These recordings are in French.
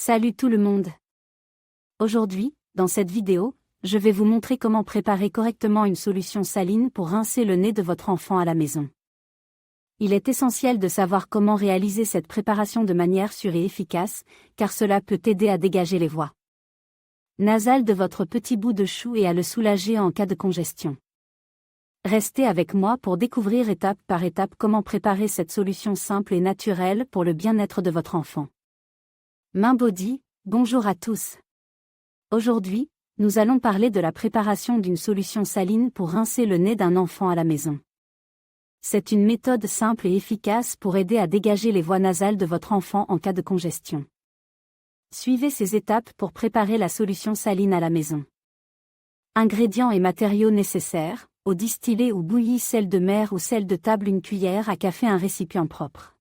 Salut tout le monde! Aujourd'hui, dans cette vidéo, je vais vous montrer comment préparer correctement une solution saline pour rincer le nez de votre enfant à la maison. Il est essentiel de savoir comment réaliser cette préparation de manière sûre et efficace, car cela peut aider à dégager les voies nasales de votre petit bout de chou et à le soulager en cas de congestion. Restez avec moi pour découvrir étape par étape comment préparer cette solution simple et naturelle pour le bien-être de votre enfant. Mindbody, bonjour à tous. Aujourd'hui, nous allons parler de la préparation d'une solution saline pour rincer le nez d'un enfant à la maison. C'est une méthode simple et efficace pour aider à dégager les voies nasales de votre enfant en cas de congestion. Suivez ces étapes pour préparer la solution saline à la maison. Ingrédients et matériaux nécessaires: eau distillée ou bouillie, sel de mer ou sel de table, une cuillère à café, un récipient propre.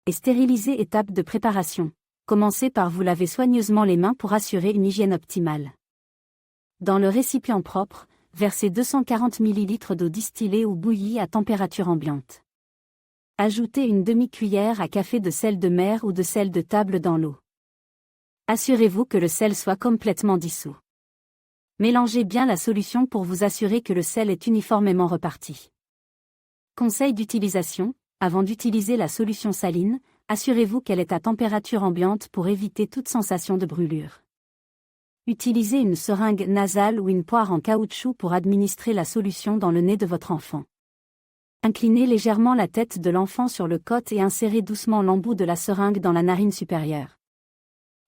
Et stériliser. Étape de préparation. Commencez par vous laver soigneusement les mains pour assurer une hygiène optimale. Dans le récipient propre, versez 240 ml d'eau distillée ou bouillie à température ambiante. Ajoutez une demi-cuillère à café de sel de mer ou de sel de table dans l'eau. Assurez-vous que le sel soit complètement dissous. Mélangez bien la solution pour vous assurer que le sel est uniformément reparti. Conseil d'utilisation: avant d'utiliser la solution saline, assurez-vous qu'elle est à température ambiante pour éviter toute sensation de brûlure. Utilisez une seringue nasale ou une poire en caoutchouc pour administrer la solution dans le nez de votre enfant. Inclinez légèrement la tête de l'enfant sur le côté et insérez doucement l'embout de la seringue dans la narine supérieure.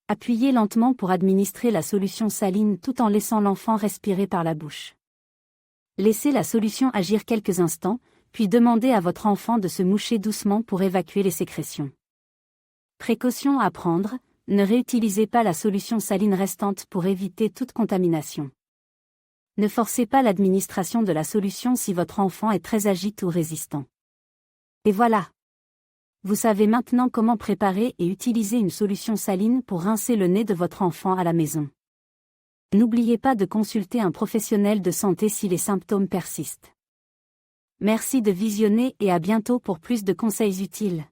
Appuyez lentement pour administrer la solution saline tout en laissant l'enfant respirer par la bouche. Laissez la solution agir quelques instants, puis demandez à votre enfant de se moucher doucement pour évacuer les sécrétions. Précaution à prendre: ne réutilisez pas la solution saline restante pour éviter toute contamination. Ne forcez pas l'administration de la solution si votre enfant est très agité ou résistant. Et voilà! Vous savez maintenant comment préparer et utiliser une solution saline pour rincer le nez de votre enfant à la maison. N'oubliez pas de consulter un professionnel de santé si les symptômes persistent. Merci de visionner et à bientôt pour plus de conseils utiles.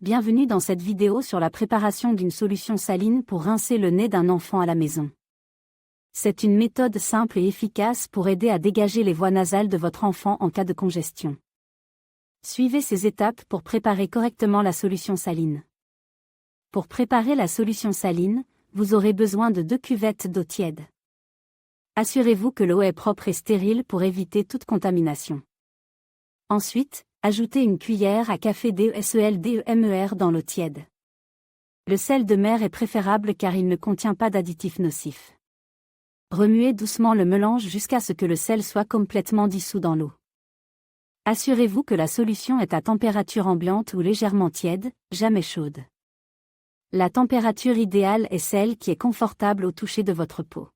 Bienvenue dans cette vidéo sur la préparation d'une solution saline pour rincer le nez d'un enfant à la maison. C'est une méthode simple et efficace pour aider à dégager les voies nasales de votre enfant en cas de congestion. Suivez ces étapes pour préparer correctement la solution saline. Pour préparer la solution saline, vous aurez besoin de 2 cuvettes d'eau tiède. Assurez-vous que l'eau est propre et stérile pour éviter toute contamination. Ensuite, ajoutez une cuillère à café DESEL-DEMER dans l'eau tiède. Le sel de mer est préférable car il ne contient pas d'additifs nocifs. Remuez doucement le mélange jusqu'à ce que le sel soit complètement dissous dans l'eau. Assurez-vous que la solution est à température ambiante ou légèrement tiède, jamais chaude. La température idéale est celle qui est confortable au toucher de votre peau.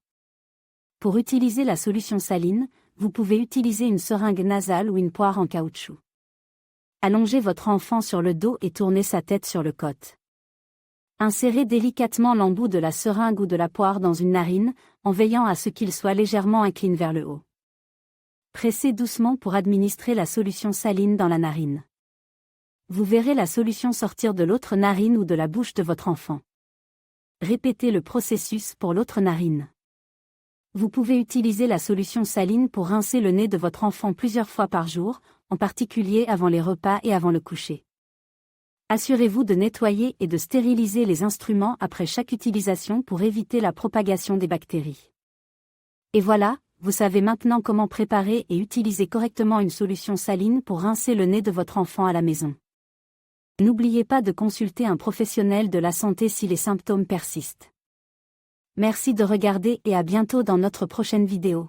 Pour utiliser la solution saline, vous pouvez utiliser une seringue nasale ou une poire en caoutchouc. Allongez votre enfant sur le dos et tournez sa tête sur le côté. Insérez délicatement l'embout de la seringue ou de la poire dans une narine, en veillant à ce qu'il soit légèrement incliné vers le haut. Pressez doucement pour administrer la solution saline dans la narine. Vous verrez la solution sortir de l'autre narine ou de la bouche de votre enfant. Répétez le processus pour l'autre narine. Vous pouvez utiliser la solution saline pour rincer le nez de votre enfant plusieurs fois par jour, en particulier avant les repas et avant le coucher. Assurez-vous de nettoyer et de stériliser les instruments après chaque utilisation pour éviter la propagation des bactéries. Et voilà, vous savez maintenant comment préparer et utiliser correctement une solution saline pour rincer le nez de votre enfant à la maison. N'oubliez pas de consulter un professionnel de la santé si les symptômes persistent. Merci de regarder et à bientôt dans notre prochaine vidéo.